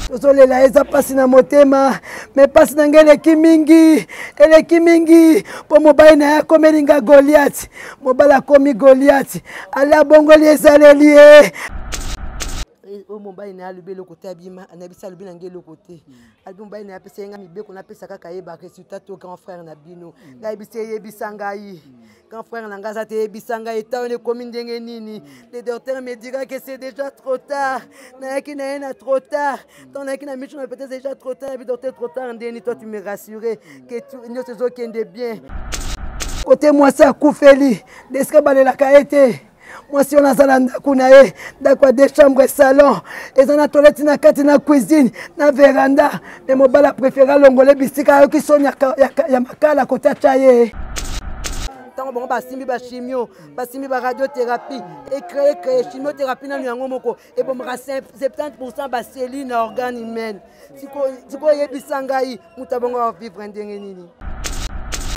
tozolela eza pasi na motema me pasi na ngai eleki mingi po mobali na ye akomelinga Goliath mobali akomi Goliath ala bongoli ezaleli ye o mobali na alobi eloko te abima anabisa alobi na ngai eloko te alobi mobali na ye apesa ye ngai mibeko napesa kaka yeba resultat to grand frère na bino ngai bisi eyebisa ngai grand frère na ngai aza te eyebisa ngai etao ekomi ndenge nini le docteur me dira que c'est déjà trop tard nayaki na ye na trop tard donc nayaki na micho na peut-être déjà trop tard ebi docteur trop tard ndeni toi tu me rassurer que nyonso ezokende bien kote mwasi akufeli deske balelaka ye te mwasi on azala ndako na ye ndako ya 2 chambres salon eza na toilette na kati na cuisine na veranda me mobala préféré alongole bisika ayoki soni ya makala kote atya ye ntango bango basimbi bachimio basimbi baradiothérapie ecrée chimiothérapie nanu yango moko ebomaka 70% baseli na organe humaine sikoyo oyebisa ngai moto abongo avivre ndenge nini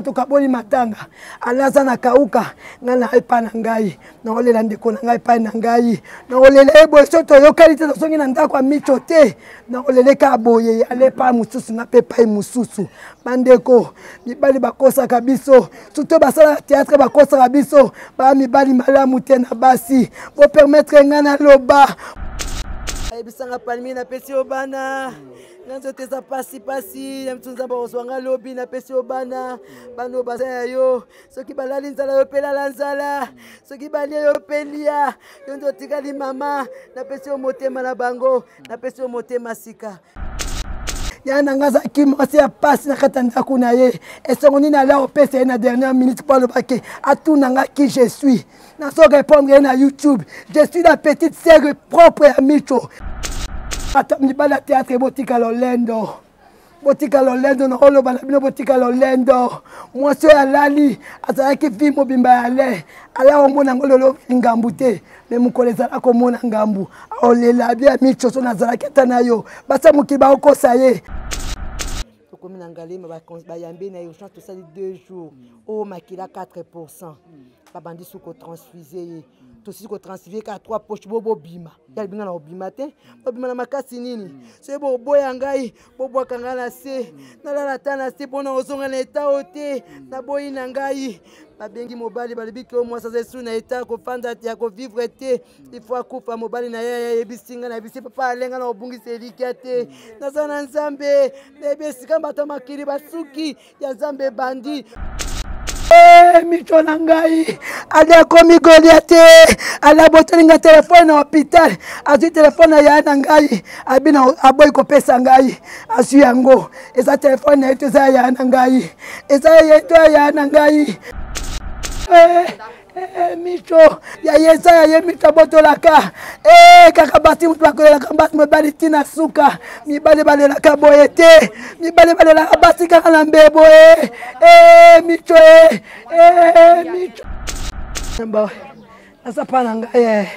tukaboli matanga alaza na kauka ngana epa na ngai na olela ndeko na ngai epa na ngai na olela ebo soto yokali te songi na ndako ya micho te na olele ka boye alepa mususu na pepa mususu bandeko mibali bakosaka biso surtout basala théâtre bakosaka biso ba mibali malamu te na basi bo permettre ngana loba ebisanga palmi na pesi obana nanzo teza pasi ya mtunza ba oswanga lobi na pesi obana bano bazaya yo soki balali nzala yo pelala nzala soki bali yo pelia yo ndo tikali mama na pesi motema na bango na pesi motema sika yana ngaza kimasi ya pasi na kata ndako na ye esongo nini ala opesa ye na dernière minute pour lobake atuna nga qui je suis na so répondre na YouTube je suis la petite sœur propre ya Micho mibali ya théâtre botika lolendo na oloba na bino botika lolendo mwasi oyo alali azalaki vi mobimba ya le ala omona ngo lolo ngambu te me mokolo ezala komona ngambu aolela bia Micho so nazalaki ata na yo basa mokili baokosa ye tokomi na ngalema bayambi na urgence tosali 2 jours oyo makila 4% babandi suko transfuse ye tosi ko transférer ka 3 poches bobo bima ya binga na obima te obima na makasi nini so bo boya ngai bobo kanga na se na la tana se pona ozonga na eta ote na boyi na ngai babengi mobali balibi ke moi ça c'est na eta ko fanda ya ko vivre te il faut akufa mobali na ya yebisinga na bisi papa alenga na obungisa elikate na sana nzambe bebe sika bato makiri basuki ya nzambe bandi Micho na ngai ala komi Goliath ala botolinga telefone na hôpital azu telefone ya na ngai abina aboy ko pesa ngai asu yango eza telefone na ito za ya na ngai eza yeto ya na ngai Micho ya yesa ya yemita botolaka kaka bati mutu bakolela kambati mobali tina suka mibale balela ka boyete mibale balela bati kaka na mbebo Micho Micho namba asa pana ngai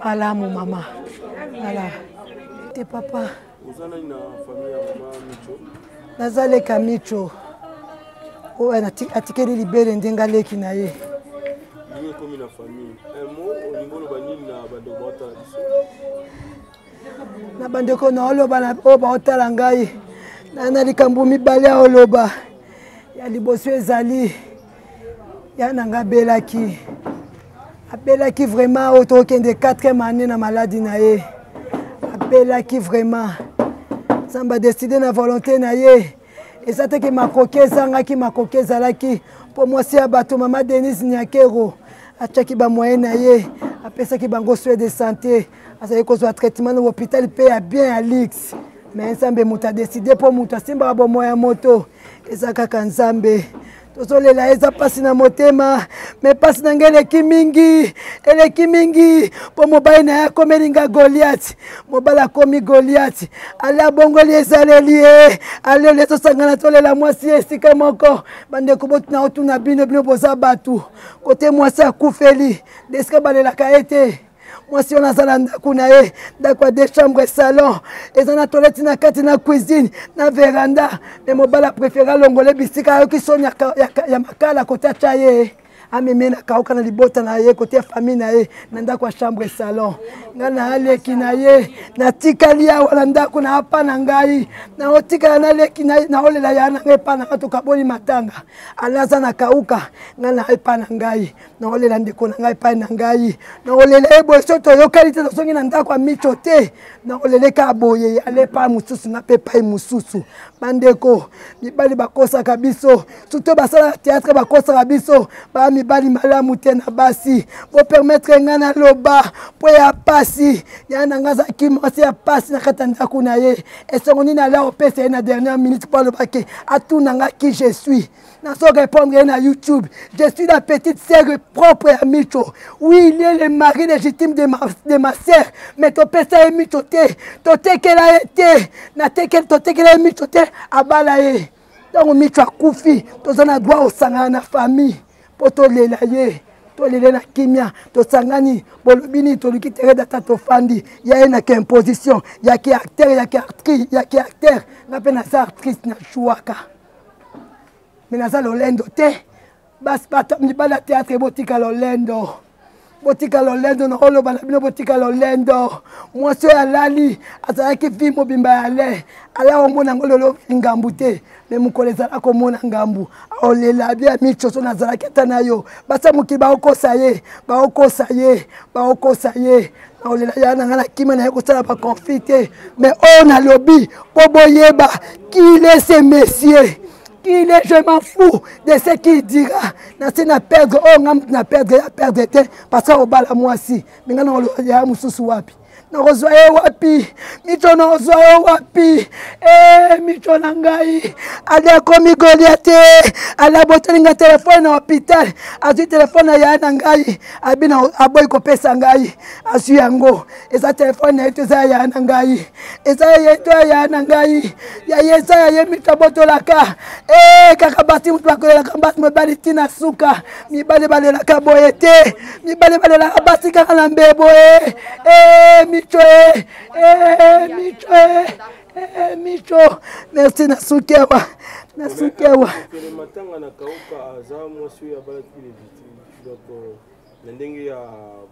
alamu mama ala te papa uzana ina familia mama Micho nazale ka Micho o atikeli libere ndenga leki na ye niwe komi na famille mo olingolo banini na bandeko bota biso na bandeko na oloba na oba otala ngai na likambo mibale ya oloba ya liboso ezali ya nanga belaki abelaki vraiment otokende 4e année na maladie na ye abelaki vraiment samba décider na volonté na ye eza te ke makoki ezangaki makoki ezalaki mpo mwasi ya bato mama Denise Nyakero atiaki bamoyen na ye apesaki bango soin de santé azali kozwa traitement na hôpital mpe ya bien ya lix me nzambe moto adeside mpo moto asimbaka bomoya ya moto eza kaka nzambe tozolela eza pasi na motema me pasi na ngai eleki mingi po mobali na ye akomelinga Goliath mobali akomi Goliath ala bongoli ezaleli ye alelo ezosangana tolela mwasi esika moko bandeko botina otuna bino boza batu kote mwasi akufeli deske balelaka ye te mwasi on azala ndako na ye ndako ya 2 chambres salon eza na toilette na kati na cuisine na veranda me mobala préféré alongole bisika ayoki soni ya makala kote atya ye ameme na kauka na libota na ye côté famille na ye na ndako chambre salon nga na aleki na ye na tikali ya wala ndako na apa na ngai na otika na leki na olela ya na ngai pa na to kaboli matanga alaza na kauka nga na pa na ngai na olela ndeko na ngai pa na ngai na olela ebo soto yo kalite na songi na ndako a michote na olela ka boye ale pa mususu na pe pa mususu bandeko mibali bakosa kabiso surtout basala théâtre bakosa kabiso ba mibali malamu te na basi bo permettre nga na loba po ya pasi ya na ngaza kimasi ya pasi na katanda kuna ye esongoni na la opesa na dernière minute pour le baquet à tout nanga qui je suis na so répondre na YouTube je suis la petite sœur propre à Micho oui il est le mari légitime de ma sœur mais to pesa Micho te to te qu'elle a été na te qu'elle to te qu'elle a Micho te abala ye donc Micho akufi to zana droit au sangana na famille pour to lela ye to lele na kimia to sangani bolobini to lukitere data to fandi ya na imposition ya ki acteur ya ki actrice ya ki acteur na pe na sa actrice na chouaka menaza lolendo te bas pata mibala théâtre botika lolendo na holo bana bino botika lolendo mwaso ya lali azalaki fi mobimba ya le ala omona ngololo ngambu te me mukoleza la komona ngambu olela bia michoso nazalaki tana yo basa mukiba okosa ye na olela ya na ngala kima na ekosala ba confite mais on a lobby po boyeba qui est ce monsieur. Il est, je m'en fous de ce qu'il dira. Na perdre, na perdre, parce que bala moi si. Mais non, il y a mususu wapi. Na rozoye wapi. Micho na rozoye wapi. Micho na ngai. Ale komi Goliath. Ala botelinga téléphone na hôpital. Azu téléphone ya na ngai. Abina aboy ko pesa ngai. Asu yango. Eza téléphone na ito za ya na ngai. Eza yeto ya na ngai. Ya yesa ya yemita botolaka. Kaka bati mtu akolela kambati mbali tina suka. Mibale bale la kaboyete. Mibale bale la bati kaka na mbebo Micho Micho merci na sukewa le matanga na kauka azamu sio ya bala kile donc na ndenge ya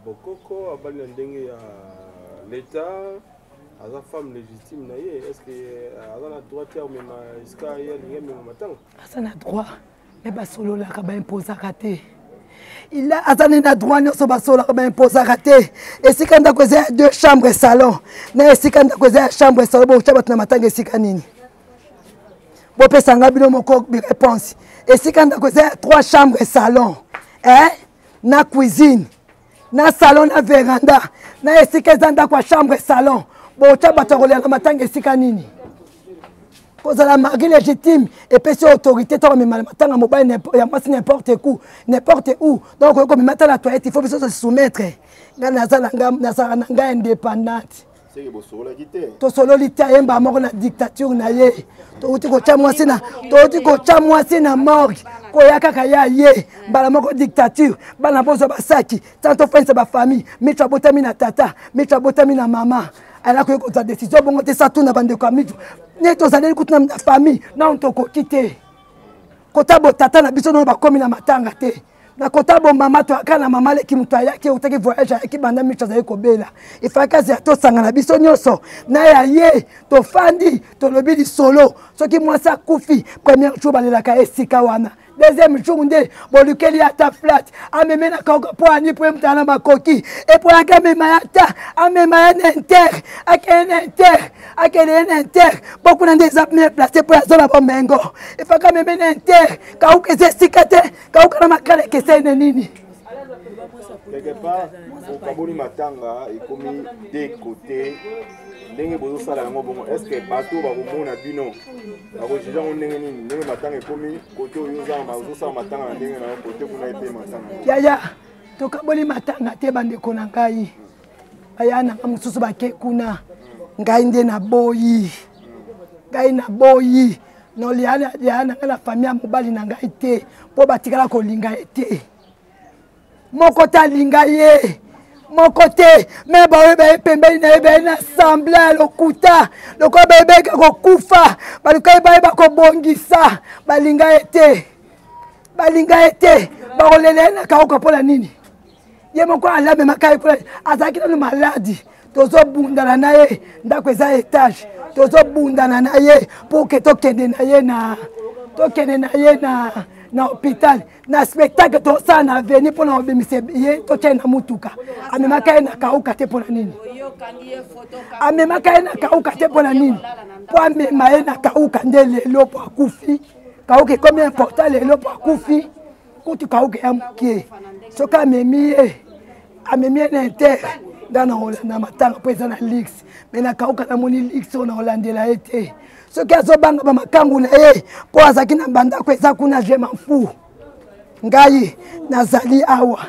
bokoko abali na ndenge ya l'état aza femme légitime na ye est-ce que aza na droit terme ma iska ya ngeme matanga aza na droit mais basolo la ka ba imposer raté il a azane na droit nyonso basola ba imposer raté esika ndako za 2 chambres salon na esika ndako za chambre salon bo chabat na matanga esika nini bo pesa ngabino moko bi réponse esika ndako za 3 chambres salon na cuisine na salon na veranda na esika za ndako chambre salon bo chabat rolia na matanga esika nini cause la mari légitime et puis sur autorité toi mais matanga mobile n'importe où donc comme maintenant la toilette il faut se soumettre na nga indépendante c'est que solo quitté to solo lita yemba moko na dictature na ye to uti ko cha mwasi na morgue ko yakaka ya ye bala moko dictature bana bozo basaki tanto fense ba famille micho botami na tata micho botami na mama ala ko ta décision bongo te sa tuna bande ko micho neto zaleli kutuna na famille na on to ko quitter kota bo tata na biso no ba komi na matanga te na kota bo mama to akana mama le ki mutu ayaki utaki voyage ki banda micho za ko bela ifakazi ya to sanga na biso nyoso na ya ye to fandi to lobili solo soki mwasa kufi premier jour balela ka esika wana deuxième jour nde bolukeli ata flat ameme na koko po ani po mtana makoki et pour akame mayata amema ya inter akene inter beaucoup na des apnes placés pour la zone ba mengo et fa kame mena inter ka ukeze sikate ka ukana makale kese nini quelque part au kaboni matanga et comme des côtés ndenge bozo sala ngo bongo est-ce que bato ba komona bino ba ko jija ndenge nini ndenge matanga ekomi côté oyo zamba bozo sala matanga ndenge na côté kuna ete matanga ya to kaboni matanga te bande kona ngai ayana mususu bake kuna ngai nde na boyi no liana na famille mobali na ngai te po batikala ko linga ete moko ta linga ye moko te me ba be pembeni na be na assemblée lokuta loko be ko kufa balukai ba ko bongisa balinga ete bakolele na kauka pola nini ye moko alabe makai pola azaki na maladi tozo bundana na ye ndako eza étage tozo bundana na ye pour que tokende na ye na hôpital na spectacle to ça na veni pour na obimisa ye to tena mutuka amemaka ye na kauka te pola nini amemaka ye na kauka te pola nini po amema ye na kauka nde lelo po akufi kauka comme important lelo po akufi kutu kauka ya mukie soka amemi ye na inter dans Hollande matanga po eza na lix mais na kauka na moni lix on Hollande la été soki azobanga ba makangu na ye po azaki na bandako eza kuna je m'en fous ngai nazali awa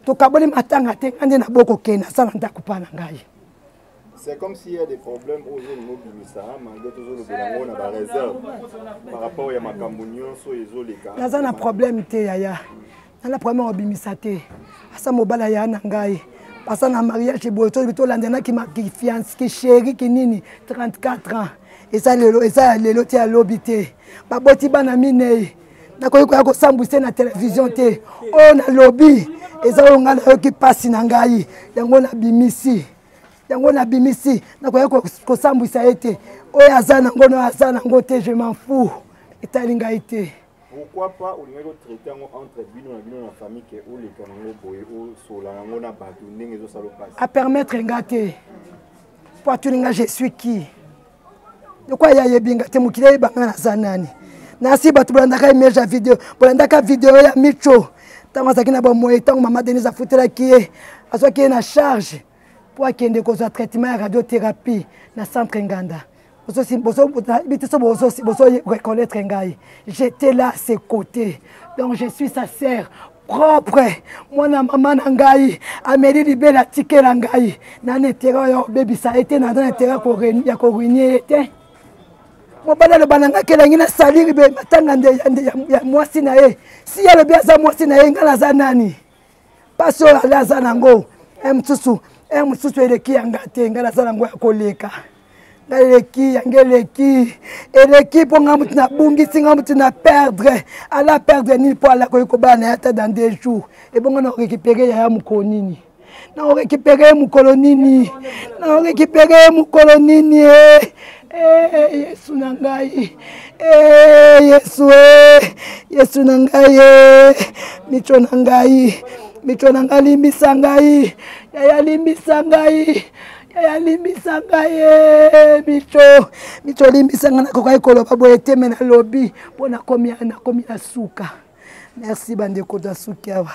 tokaboli matanga te ande na boko kena sana ndako pa na ngai. C'est comme s'il y a des problèmes aux zones mobilisées, malgré tout le bélango na ba réserve par rapport à makambu nyonso ezoleka. Naza na problème te yaya. Na problème obimisa te. Asa mobala ya na ngai. Pasa na mariage boto bito landana ki fiance ki chéri ki nini 34 ans. Eza lelo te alobité. Ba boti bana minei. Na koyiko ya ko sambuse na télévision te. O na lobby. Eza onga na ki pasi na ngai. Yango na bimisi. Yango na bimisi na koyiko ko sambuse ete. O ya zana ngono azana ngote je m'en fous. Etalinga ite. Pourquoi pas au niveau traiter entre bino na famille que ou les kanango boye ou sola ngo na batu ndenge zo salo passe à permettre ngate pour tuninga je suis qui de quoi ya yebinga te mukile banga na zanani na si batu bandaka image vidéo bandaka vidéo ya micho tango zakina ba moye tango mama Denise afutela ki azoki na charge pour akende ko za traitement ya radiothérapie na centre Nganda. Reconnaître ngai. J'étais là à ses côtés. Donc je suis sa sœur propre. Moi na maman ngai, Amélie Libela ticket ngai. Na netera yo baby ça a été na netera ko ya ko ruiner était. Mo bana le bananga kelangi na salir be matanga ya mwasi na ye. Si ya le bien za mwasi na ye ngala za nani. Paso la za nango. Mtsusu eleki yangate ngala za nango ya koleka. Eleki pour ngamuti na bungisi ngamuti na perdre ala perdre ni pour ala ko bana ata dans 2 jours et bon on récupérer ya mukonini na on récupérer mukolonini na on récupérer mukolonini Yesu nangai Yesu nangai micho nangai limbisa ngai ya limbisa ngai ya limbisa ngai micho limbisa ngana ko kai koloba boye teme na lobby pona komi na suka. Merci bandeko da suka wa.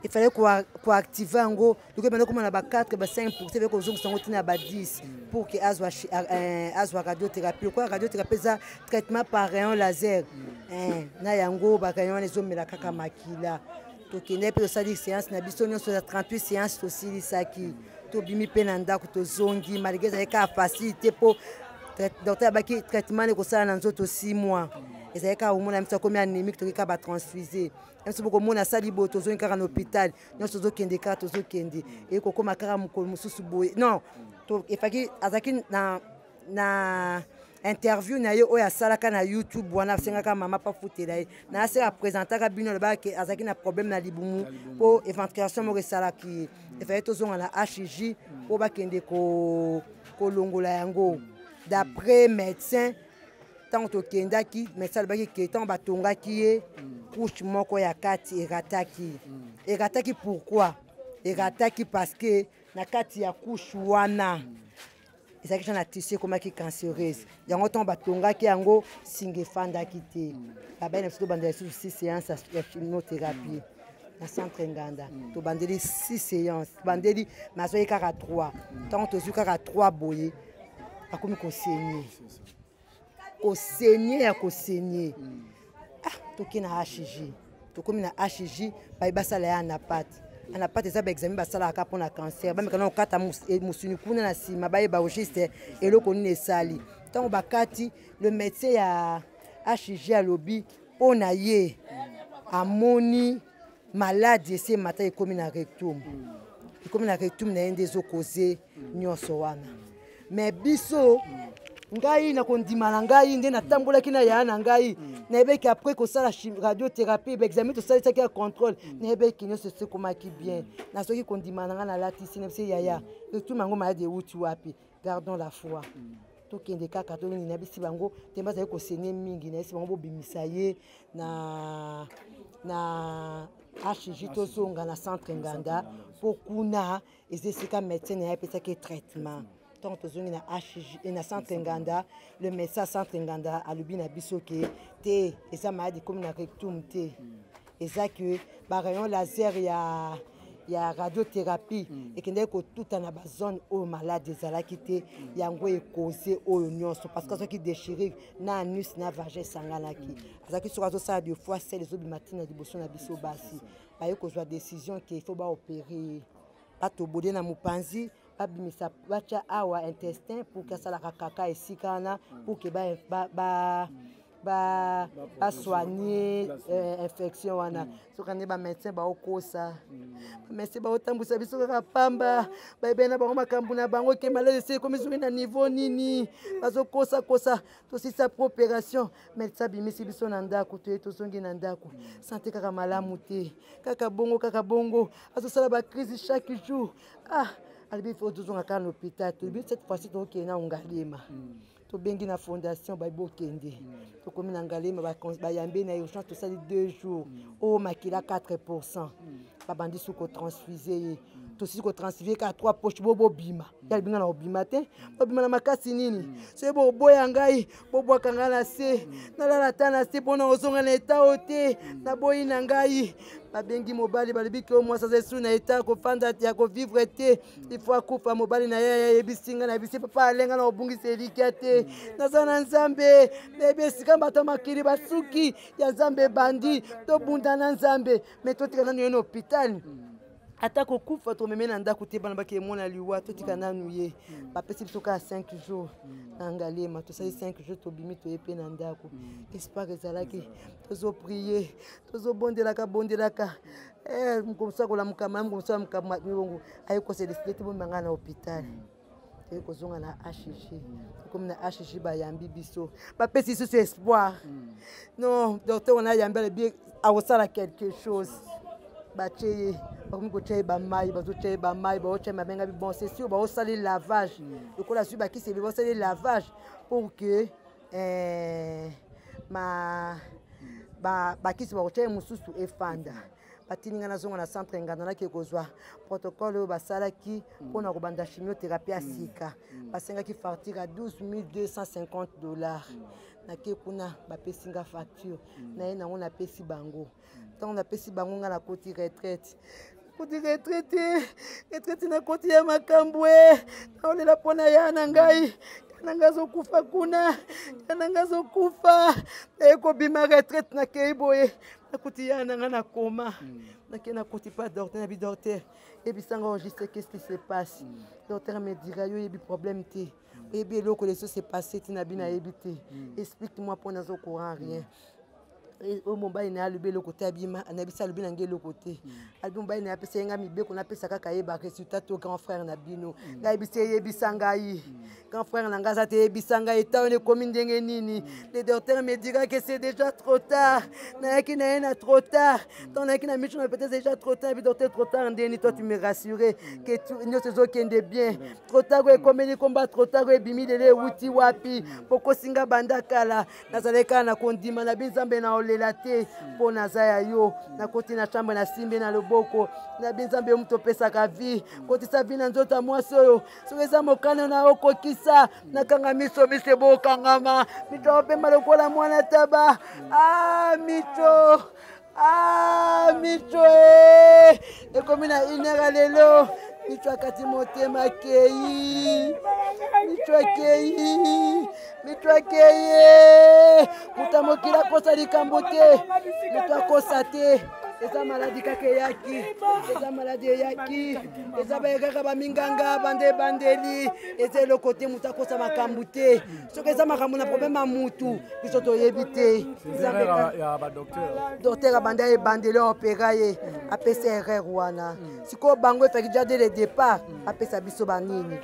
il fallait qu'on active en gros donc maintenant comme on a 4 5 pour c'est que sont à 10 pour que azwa radiothérapie quoi radiothérapie ça traitement par rayon laser na yango ba rayon les hommes la kaka makila to kende pe ça dit séance na biso nyonso 38 séances aussi lisaki to bimi penanda ko to zongi malgré ça ka facilité pour docteur baki traitement ne ko ça na nzoto 6 mois et ça ka umona mtsa komi anémique to ka ba transfuser même beaucoup mona sali boto zo nkara na hôpital nyonso zo kende ka to zo kende et ko koma kara mukolo mususu boye non to efaki azaki na interview na yo oya salaka na YouTube wana sengaka mama pa futela na se représenter ka bino le ba ke azaki na problème na libumu po éventuation mo salaki efaki to zonga na HJ po ba kende ko longola yango d'après médecin tant to kendaki médecin le ba ki tant batongaki ye couche moko ya kati egataki pourquoi egataki parce que na kati ya couche wana ezaki jana tissé comme qui cancéreuse yango ton batongaki yango singefandaki te baba na biso bandeli 6 séances ya chimiothérapie na centre Nganda to bandeli 6 séances bandeli mazo kaka 3 tant to zu kaka 3 boye akomi ko saigner toki na HJ tokomi na HJ bayibasala ya na pati ana pati za ba examen basala ka pona cancer ba mekana okata musuni kuna na sima bayeba juste eloko nini esali tant bakati le médecin ya HJ a lobby pona ye amoni maladie c'est mata ekomi na rectum na ende zo causer nyonso wana mais biso ngai na kondimala ngai nde na tambola kina ya na ngai na ebeki après ko sala radiothérapie examen to sala ça contrôle na ebeki nyonso se komaki bien na soki kondimala nga na latisi na bisi yaya tout mango malade uti wapi gardons la foi to kende kaka to ni na bisi bango temba za ko senye mingi na esi bango bimisa ye na HJ to zonga na centre Nganda pokuna ezesika médecin na epesa ke traitement tant tozongi na HJ et na centre Nganda le médecin centre Nganda alubi na biso ke te eza maladie comme na rectum te eza que ba rayon laser ya radiothérapie et kende ko tout na ba zone o malade ezalaki te yango e causer o nyonso parce que ça qui déchiré na anus na vagin sangalaki azaki sur azo ça deux fois c'est les obimatina liboso na biso basi ba yeko zwa décision que il faut ba opérer pas to bodé na mupanzi abimisa bacha awa intestin pour que ça la kaka esikana pour que ba soigner infection wana sokane ba médecin ba okosa médecin ba otambusa biso ka pamba ba bena ba makambu na bango ke malade c'est comme sur na niveau nini bazo kosa to si sa opération médecin bimisi biso na ndako to songi na ndako santé kaka malamu te kaka bongo azo sala ba crise chaque jour albi faut toujours à l'hôpital tout cette fois-ci donc na Ngalema to bengi na fondation ba bokende to komi na Ngalema ba yambe na urgence to sali 2 jours au makila 4% ba bandi suko transfuser to si ko transfuser ka 3 poches bobo bima ya binga na obima te obima na makasi nini c'est bo boya ngai bobo kanga na se na la tana se pona ozonga na eta ote na boyi na ngai babengi mobali balibiki au moins ça c'est na eta ko fanda ya ko vivre te il faut akufa mobali na ya bisinga na bisi papa alenga na obungisa elikate na sana nzambe bebe sika bato makiri basuki ya nzambe bandi to bunda na nzambe metotika na no hôpital atako kufa to meme na ndako te bana baki mona liwa to tika nanu ye ba pesi biso ka 5 jours na Ngalema to sali 5 jours to bimi to epe na ndako espoir ezalaki tozo prier tozo bondelaka mkomsa kola mukama mkomsa mukama bongo ayiko se décider to bomanga na hôpital et kozonga na HJ comme na HJ ba yambi biso ba pesi biso espoir non docteur on a yambé bien awosala quelque chose bache comme ko tsheba mai bazo tsheba mai ba otshema benga bon c'est sûr ba osali lavage donc la suite ba ki se ba osali lavage pour que ba ki se ba otshema mususu efanda batininga na zonga na centre Nganda na ke kozwa protocole basala ki pona ko banda chimiothérapie asika basenga ki facture à $12,250 nake kuna bapesinga facture na ye nango napesi bango ntango napesi bango nga na koti retraite na koti ya makambo naolela mpona ya na ngai nanga zokufa kuna nanga zokufa ekobima retraite nakei boye nakuti ya nanga na koma nake nakuti pas docteur na bi docteur ebisanga enregistré qu'est-ce qui se passe docteur me dira yo yebi problème te oyebi eloko leso se passé tina bina yebi te explique-moi mpo nazo courant rien o mobali na alube le côté abima na bisa alube na ngelo côté alube mobali na apesa nga mibeko na pesa kaka yeba résultat to grand frère na bino nga ebisa yebisanga yi grand frère na ngaza te yebisanga eta on est comme ndenge nini le docteur me dira que c'est déjà trop tard na yaki na ena trop tard ton yaki na mission peut-être déjà trop tard bi docteur trop tard ndeni toi tu me rassurer que tu ne te okende bien trop tard ko comme ni combat trop tard ko bimi de le wuti wapi poko singa banda kala nazaleka na kondima na binzambe na lela te po nazaya yo na koti na chambre na simbe na loboko na binzambe mto pesa ka vie koti sa vie na nzota mwasi oyo soeza mokana na okokisa na kanga miso misebo kangama mito pemba lokola mwana taba mito ekomi na inera lelo mito akati motema kei mito akei mutamokila kosa likambo te mito akosa te eza maladi kaka eyaki eza maladi eyaki eza bayekaka baminganga bandeli eza eloko te mutu akosa makambo te soki eza makambo na probleme ya mutu biso toyebi te docteur abanda ebandeli opera ye apesa erreur wana sikoyo bango efaki déjà dès le départ apesa biso banini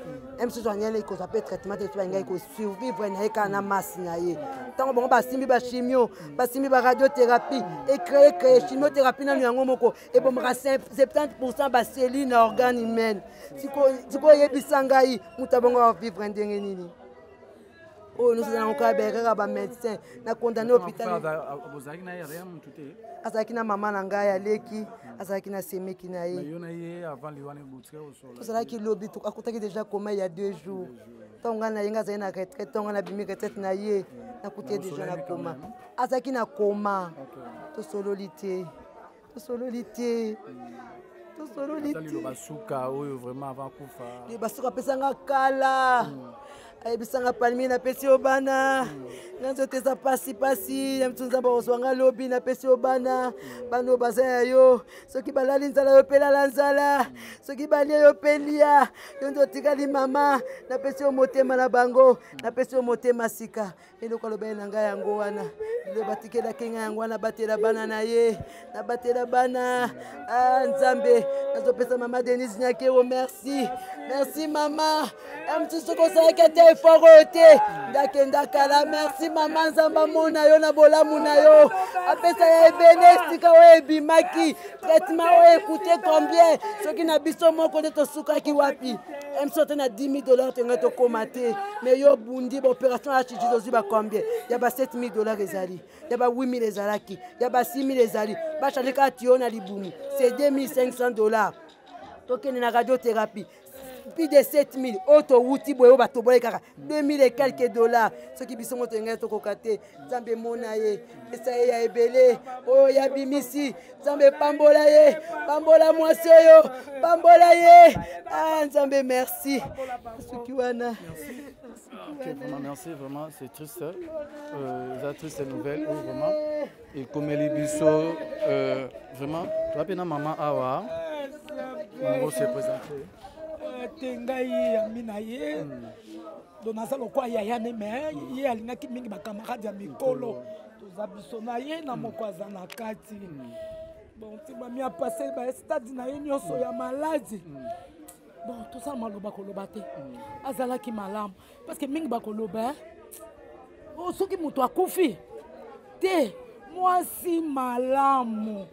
msusu anyele ikoza pe traitement te tubangai ko survivre na eka na masi na ye ntango bango basimbi bachimio basimbi baradiothérapie créer chimiothérapie nanu yango moko ebomaka 70% baseli na organe humaine sikoyo yebisa ngai mutu abongo avivre ndenge nini oyo nyonso ezalaka kaka berera bamédecin na condamné hôpital azalaki na mama na ngai aleki azalaki na semeki na ye tozalaki lobi akutaki déjà koma il y a 2 jours ntango ngai na ye ngai azali na retraite ntango ngai nabimi retraite na ye nakuti ye déjà na koma azalaki na koma tosololi te basuka apesanga kala ayebisanga palmi napesi yo bana na nzoto eza pasi ya mitu nzambe ozwanga lobi napesi yo bana bano baza ya yo soki balali nzala yo mpe lala nzala soki balia yo mpe lia yo nde otikali mama napesi yo motema na bango napesi yo motema sika eloko alobali na ngai yango wana lelo batikelaki ngai yango wana batela bana na ye nabatela bana nzambe nazopesa mama Denise Nyakero merci mama ya mitu soki ozalaki ate efort oyo te ndakendakala merci mama nzambe mona yo na bolamu na yo apesa ya ebele esika oyo ebimaki traitement oyo ekute combien soki na biso moko nde tosukaki wapi mso te na $10,000 tengai tokóma te mais yo bundi baopération ya chiji tozwi bacombien ya ba $7,000 ezali ya ba $8,000 ezalaki ya ba $6,000 ezali bachange kaka tiyo na libumu c'est $2,500 tokende na radiothérapie plus de 7,000 auto wuti boyo batobole kaka 2,000 et quelques dollars ce qui biso moto ngai tokoka te nzambe mona ye esa ye ya ebele oyo ya bimisi nzambe pambola mwasi oyo pambola ye nzambe merci suki wana merci vraiment c'est triste c'est triste nouvelle vraiment et comme les biso vraiment toi pena maman awa on se présenter tengai ya mina ye donasa lokwa yaya ne me ye alingaki mingi bakamarade ya mikolo toza biso na ye na moko aza na kati bon tibami apase bastade na ye nyonso ya maladi bon tosala maloba koloba te azalaki malamu parce que mingi bakoloba soki moto akufi te mwasi malamu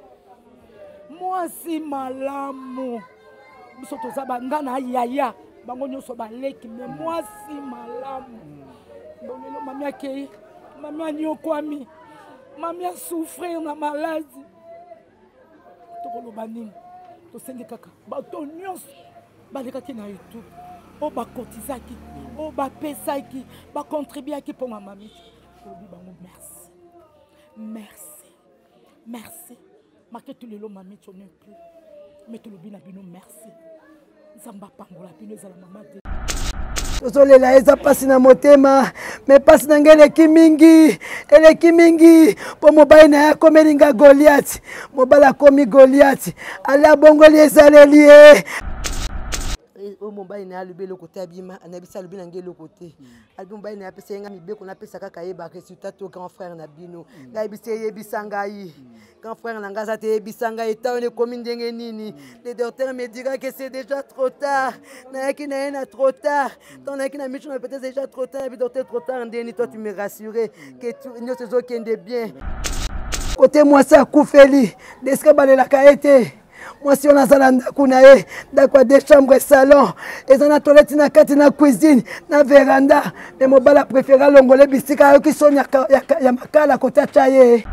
biso toza banga na yaya bango nyonso baleki me mwasi malamu bongelo mami akei mami anyokwami mami asouffrir na maladi tokoloba nini tosengi kaka bato nyonso balekaki na youtube oyo bakotizaki oyo bapesaki bakontribuaki mpo na mami Merci. Merci. Merci. Marquez tous les lots, mamie, tu n'es plus. Mais tout le bien, merci. Zamba pangola, puis nous allons maman. tozolela eza pasi na motema me pasi na ngai eleki mingi mpo mobali na ye akomelinga Goliath mobali akomi Goliath ala bongoli ezaleli ye o mobali na ye alobi eloko te abima anayebisi alobi na ngai eloko te alobi mobali na ye apesa ye ngai mibeko napesa kaka yeba resultat to grand frère na bino ngai yebisi eyebisa ngai grand frère na ngai aza te eyebisa ngai etat ekomi ndenge nini le docteur me dira que c'est déjà trop tard nayaki na ye na trop tard tant nayaki na mission peut-être déjà trop tard nayebi docteur trop tard ndeni toi tu me rassurer que nyonso ezokende bien côté mwasi akufeli deske balelaka ye te mwasi oyo nazala ndako na ye ndako ya 2 chambres salon eza na toilette na kati na cuisine na veranda me mobali apréféré alongole bisika ayoki soni ya makala kote atya ye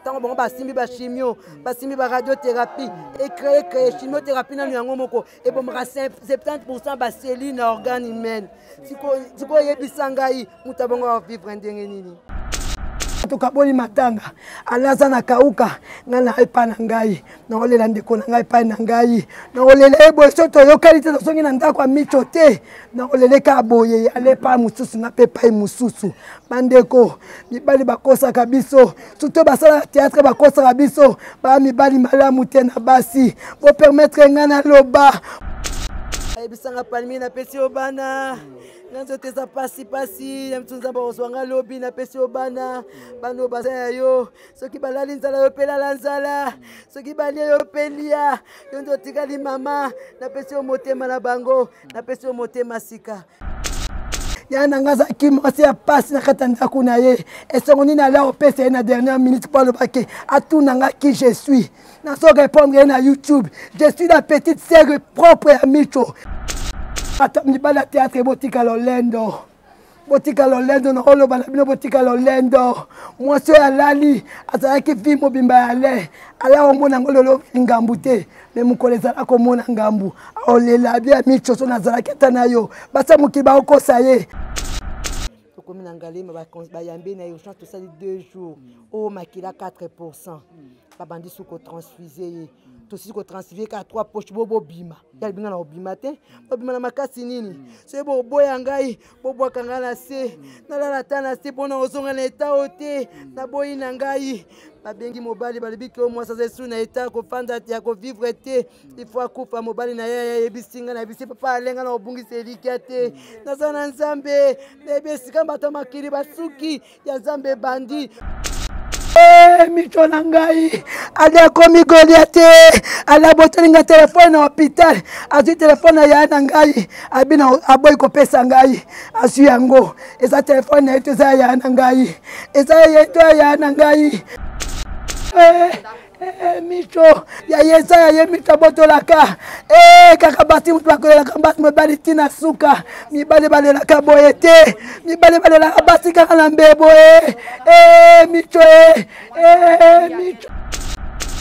ntango bango basimbi bachimio basimbi baradiothérapie ecrée chimiothérapie nanu yango moko ebomaka 70% baseli na organe humaine sikoyo oyebisa ngai moto abongo avivre ndenge nini tukaboli matanga alaza na kauka nga na epa na ngai naolela ndeko na ngai epai na ngai naolela eboye so toyokali te tosongi na ndako ya micho te naoleleka boye alepa mosusu nga mpe epai mosusu bandeko mibali bakosaka biso surtout basalaka théâtre bakosaka biso baya mibali malamu te na basi bopermettre nga na loba ayebisanga palmi napesi yo bana nzoto eza pasi ya mitunza bakozwanga lobi napesi yo bana bano baza ya yo soki balali nzala yo mpe lala nzala soki balia yo mpe lia yo nde otikali mama napesi yo motema na bango napesi yo motema sika ya na nga azalaki mwasi ya pasi na kati ya ndako na ye esongo nini ala opesa ye na dernière minute mpo alobaki atuna nga qui je suis naso répondre ye na YouTube je suis la petite sœur propre ya Micho ata mibali ya théâtre botika lolendo na oloba na bino botika lolendo mwasi oyo alali azalaki vi mobimba ya le ala omona ngo lelo ngambu te me mokolo ezala komona ngambu aolela bia Micho so nazalaki ata na yo basa mokili baokosa ye tokomi na ngalema bayambi na urgence tosali 2 jours oyo makila 4% babandi suko transfuse ye tosi ko transférer ka 3 poches bobima ya binga na obima te bobima na makasi nini so bo boya ngai bobwa kanga na se na la ta na se pona ozonga na eta ote na boyi na ngai babengi mobali balibi ke moi ça c'est na eta ko fanda ya ko vivre te il faut akufa mobali na ye bisinga na bisi papa alenga na obungisa elikate na sana nzambe bebe sika bato makiri basuki ya nzambe bandi Micho na ngai ali akomi Goliath ala botolinga telefone na hôpital azwi telefone ya na ngai abina aboyi kopesa ngai azwi yango eza telefone yetu eza ya na ngai eza yetu ya na ngai Micho ya yesa ya ye Micho botolaka kaka basi mutu bakolelaka basi mobali tina suka mibali balelaka boye te mibali balelaka basi kaka na mbebo Micho Micho